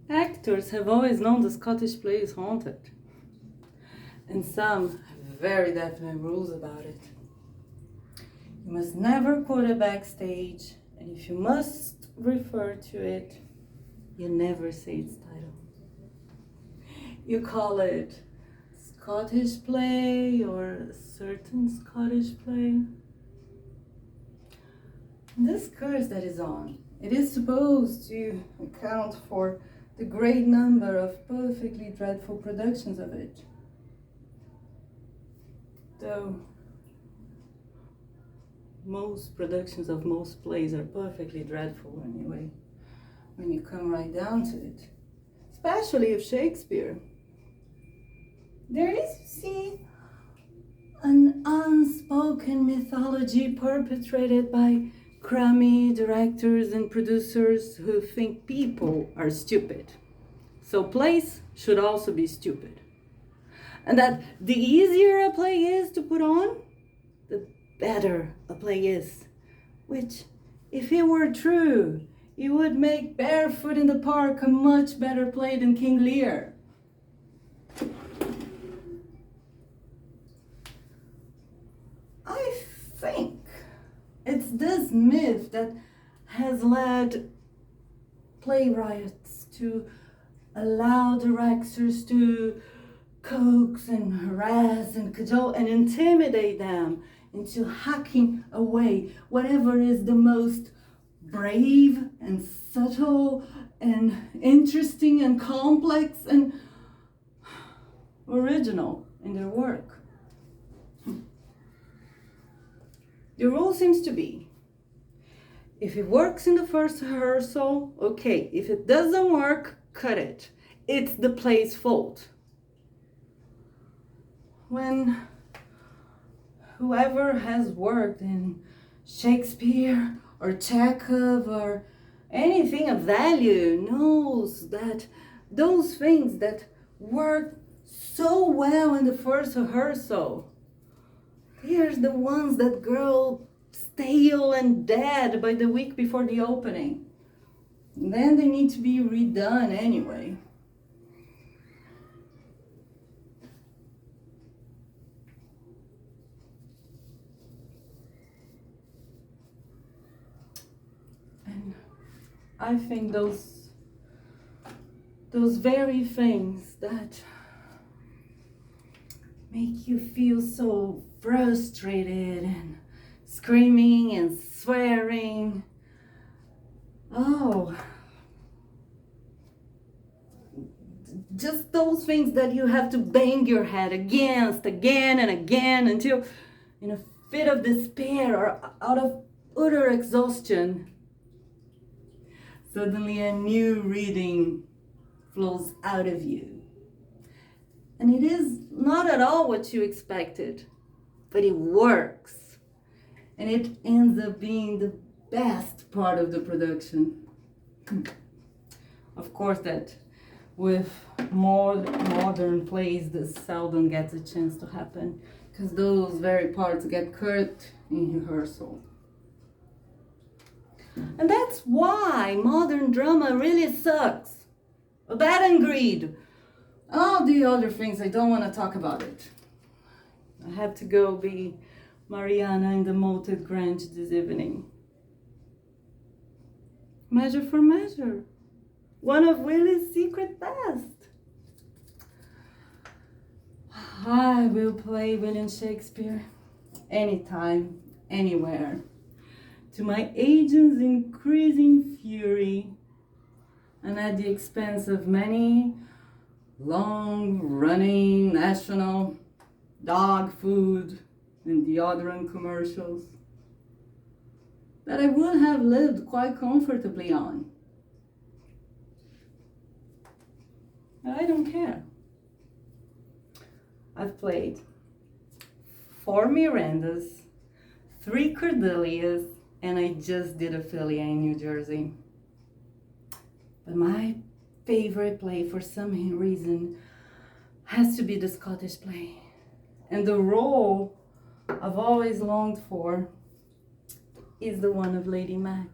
Actors have always known the Scottish play is haunted, and some have very definite rules about it. You must never quote it backstage, and if you must refer to it, you never say its title. You call it Scottish play or a certain Scottish play. This curse that is on, it is supposed to account for the great number of perfectly dreadful productions of it. Though most productions of most plays are perfectly dreadful anyway, when you come right down to it. Especially of Shakespeare. There is, you see, an unspoken mythology perpetrated by crummy directors and producers who think people are stupid. So plays should also be stupid. And that the easier a play is to put on, the better a play is. Which, if it were true, it would make Barefoot in the Park a much better play than King Lear. I think it's this myth that has led playwrights to allow directors to coax and harass and cajole and intimidate them into hacking away whatever is the most brave and subtle and interesting and complex and original in their work. The rule seems to be, if it works in the first rehearsal, okay. If it doesn't work, cut it. It's the play's fault. When whoever has worked in Shakespeare or Chekhov or anything of value knows that those things that work so well in the first rehearsal, here's the ones that grow stale and dead by the week before the opening. And then they need to be redone anyway. And I think those very things that make you feel so frustrated and screaming and swearing. Oh, just those things that you have to bang your head against again and again until, in a fit of despair or out of utter exhaustion, suddenly a new reading flows out of you. And it is not at all what you expected, but it works. And it ends up being the best part of the production. Of course, that with more modern plays, this seldom gets a chance to happen, because those very parts get cut in rehearsal. And that's why modern drama really sucks. That and greed. All the other things, I don't want to talk about it. I have to go be Mariana in the Moated Grange this evening. Measure for Measure. One of Willie's secret best. I will play William Shakespeare anytime, anywhere, to my agent's increasing fury and at the expense of many long-running national dog food and deodorant commercials that I would have lived quite comfortably on. I don't care. I've played 4 Mirandas, 3 Cordelias, and I just did Ophelia in New Jersey. But my favorite play, for some reason, has to be the Scottish play. And the role I've always longed for is the one of Lady Mac.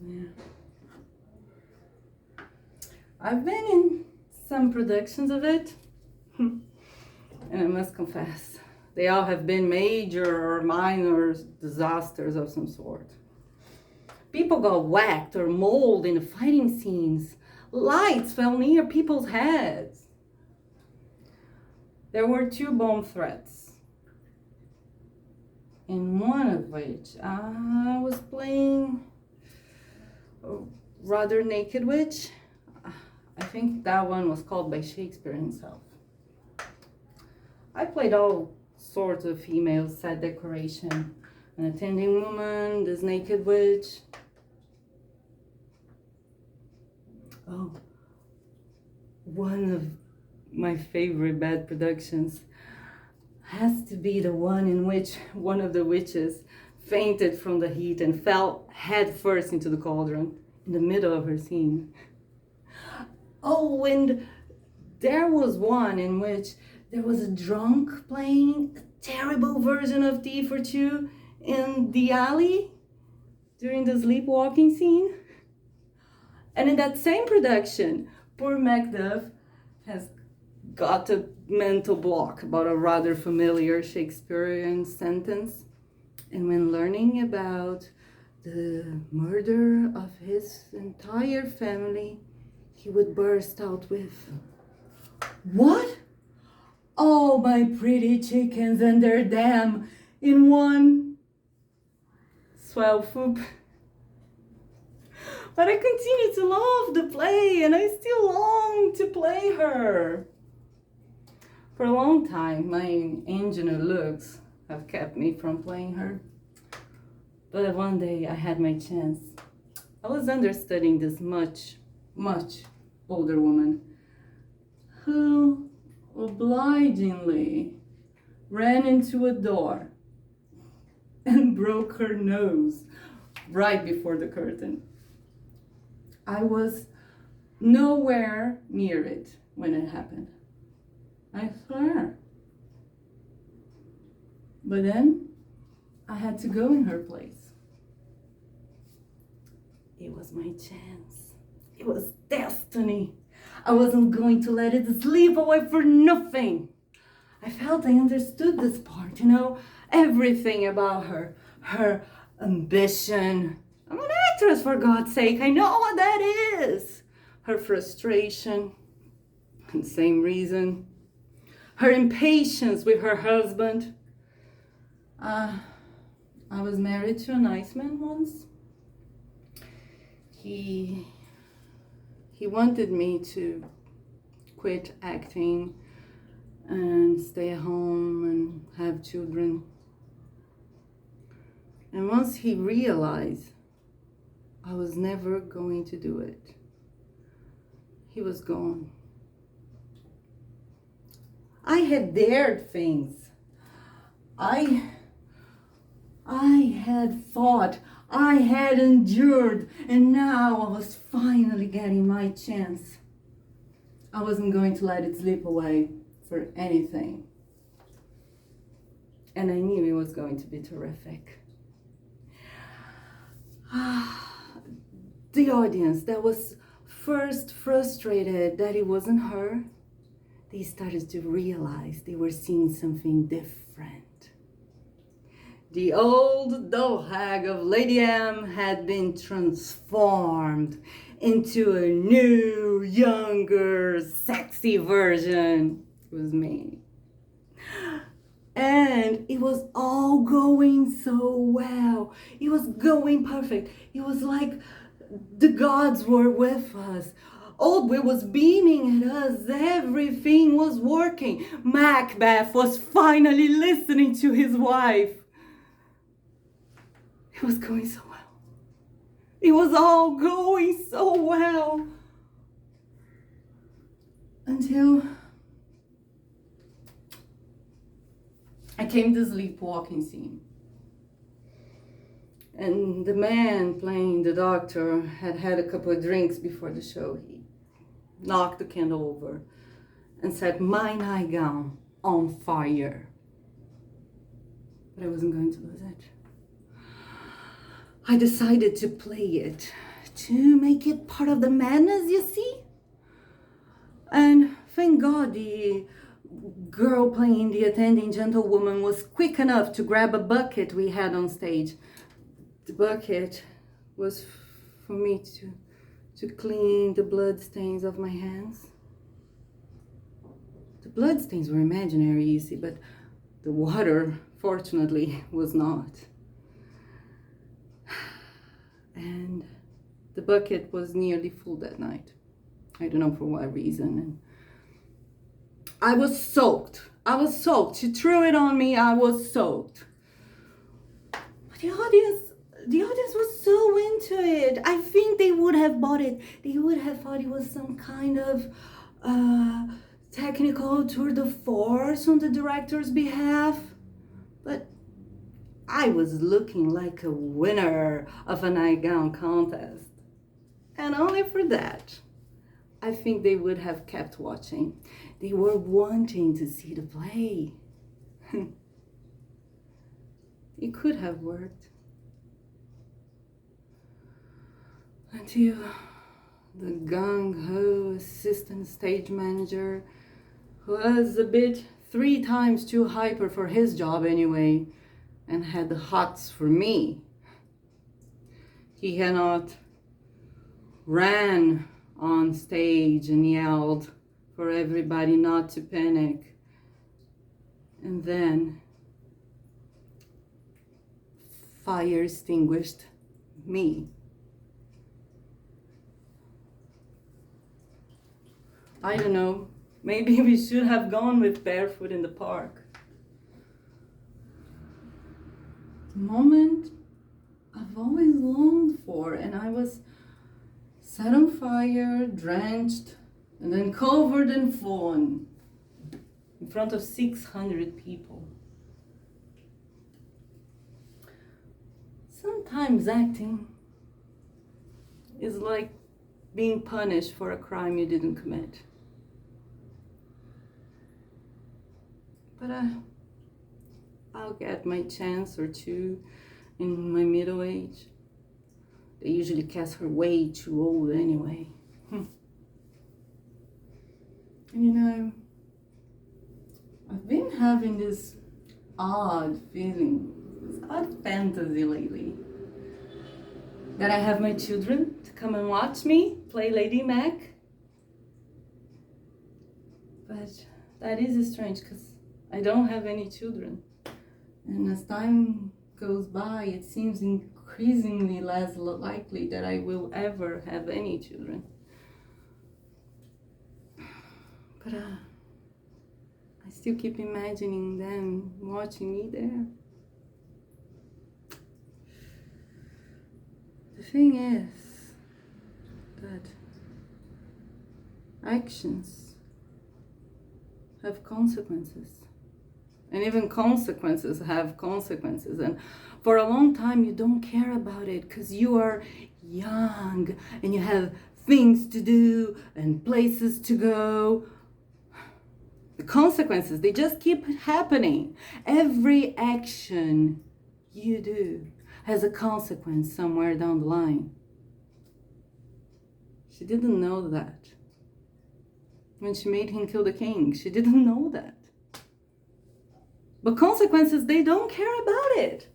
Yeah. I've been in some productions of it, and I must confess, they all have been major or minor disasters of some sort. People got whacked or mauled in the fighting scenes. Lights fell near people's heads. There were 2 bomb threats, in one of which I was playing a rather naked witch. I think that one was called by Shakespeare himself. I played all sorts of female set decoration, an attending woman, this naked witch. Oh, one of my favorite bad productions has to be the one in which one of the witches fainted from the heat and fell head first into the cauldron in the middle of her scene. Oh, and there was one in which there was a drunk playing a terrible version of Tea for Two in the alley during the sleepwalking scene. And in that same production, poor Macbeth has got a mental block about a rather familiar Shakespearean sentence. And when learning about the murder of his entire family, he would burst out with, "What? All my pretty chickens and their dam in one swell whoop." But I continue to love the play, and I still long to play her. For a long time, my ingenuine looks have kept me from playing her. But one day I had my chance. I was understudying this much older woman who obligingly ran into a door and broke her nose right before the curtain. I was nowhere near it when it happened. I swear. But then I had to go in her place. It was my chance. It was destiny. I wasn't going to let it slip away for nothing. I felt I understood this part, everything about her. Her ambition. I'm an actress, for God's sake. I know what that is. Her frustration. And same reason. Her impatience with her husband. I was married to a nice man once. He wanted me to quit acting and stay at home and have children. And once he realized I was never going to do it, he was gone. I had dared things. I had fought, I had endured, and now I was finally getting my chance. I wasn't going to let it slip away for anything. And I knew it was going to be terrific. The audience that was first frustrated that it wasn't her, they started to realize they were seeing something different. The old doll hag of Lady M had been transformed into a new, younger, sexy version. It was me. And it was all going so well. It was going perfect. It was like the gods were with us. Old Will was beaming at us. Everything was working. Macbeth was finally listening to his wife. It was going so well. It was all going so well. Until I came to the sleepwalking scene. And the man playing the doctor had had a couple of drinks before the show. He knocked the candle over and set my nightgown on fire. But I wasn't going to lose it. I decided to play it, to make it part of the madness, you see? And thank God the girl playing the attending gentlewoman was quick enough to grab a bucket we had on stage. The bucket was for me to clean the blood stains of my hands. The blood stains were imaginary, you see, but the water, fortunately, was not. And the bucket was nearly full that night. I don't know for what reason. And I was soaked. She threw it on me. I was soaked. But the audience was so into it. I think they would have bought it. They would have thought it was some kind of technical tour de force on the director's behalf. But I was looking like a winner of a nightgown contest. And only for that, I think they would have kept watching. They were wanting to see the play. It could have worked. Until the gung-ho assistant stage manager, who was a bit 3 times too hyper for his job anyway, and had the hots for me. He had not ran on stage and yelled for everybody not to panic. And then fire extinguished me. I don't know, maybe we should have gone with Barefoot in the Park. The moment I've always longed for, and I was set on fire, drenched, and then covered in fawn in front of 600 people. Sometimes acting is like being punished for a crime you didn't commit. But I'll get my chance or two in my middle age. They usually cast her way too old anyway. And you know, I've been having this odd feeling, this odd fantasy lately, that I have my children to come and watch me play Lady Mac. But that is strange because I don't have any children. And as time goes by, it seems increasingly less likely that I will ever have any children. But I still keep imagining them watching me there. The thing is that actions have consequences. And even consequences have consequences. And for a long time, you don't care about it because you are young and you have things to do and places to go. The consequences, they just keep happening. Every action you do has a consequence somewhere down the line. She didn't know that. When she made him kill the king, she didn't know that. But consequences, they don't care about it.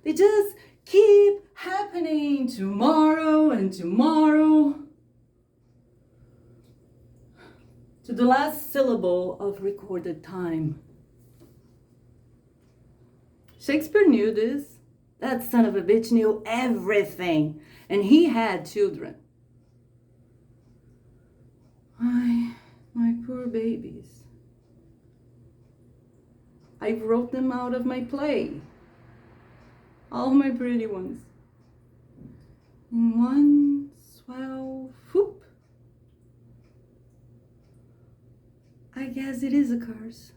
They just keep happening tomorrow and tomorrow. To the last syllable of recorded time. Shakespeare knew this. That son of a bitch knew everything. And he had children. My poor babies. I wrote them out of my play. All my pretty ones. In one swell whoop. I guess it is a curse.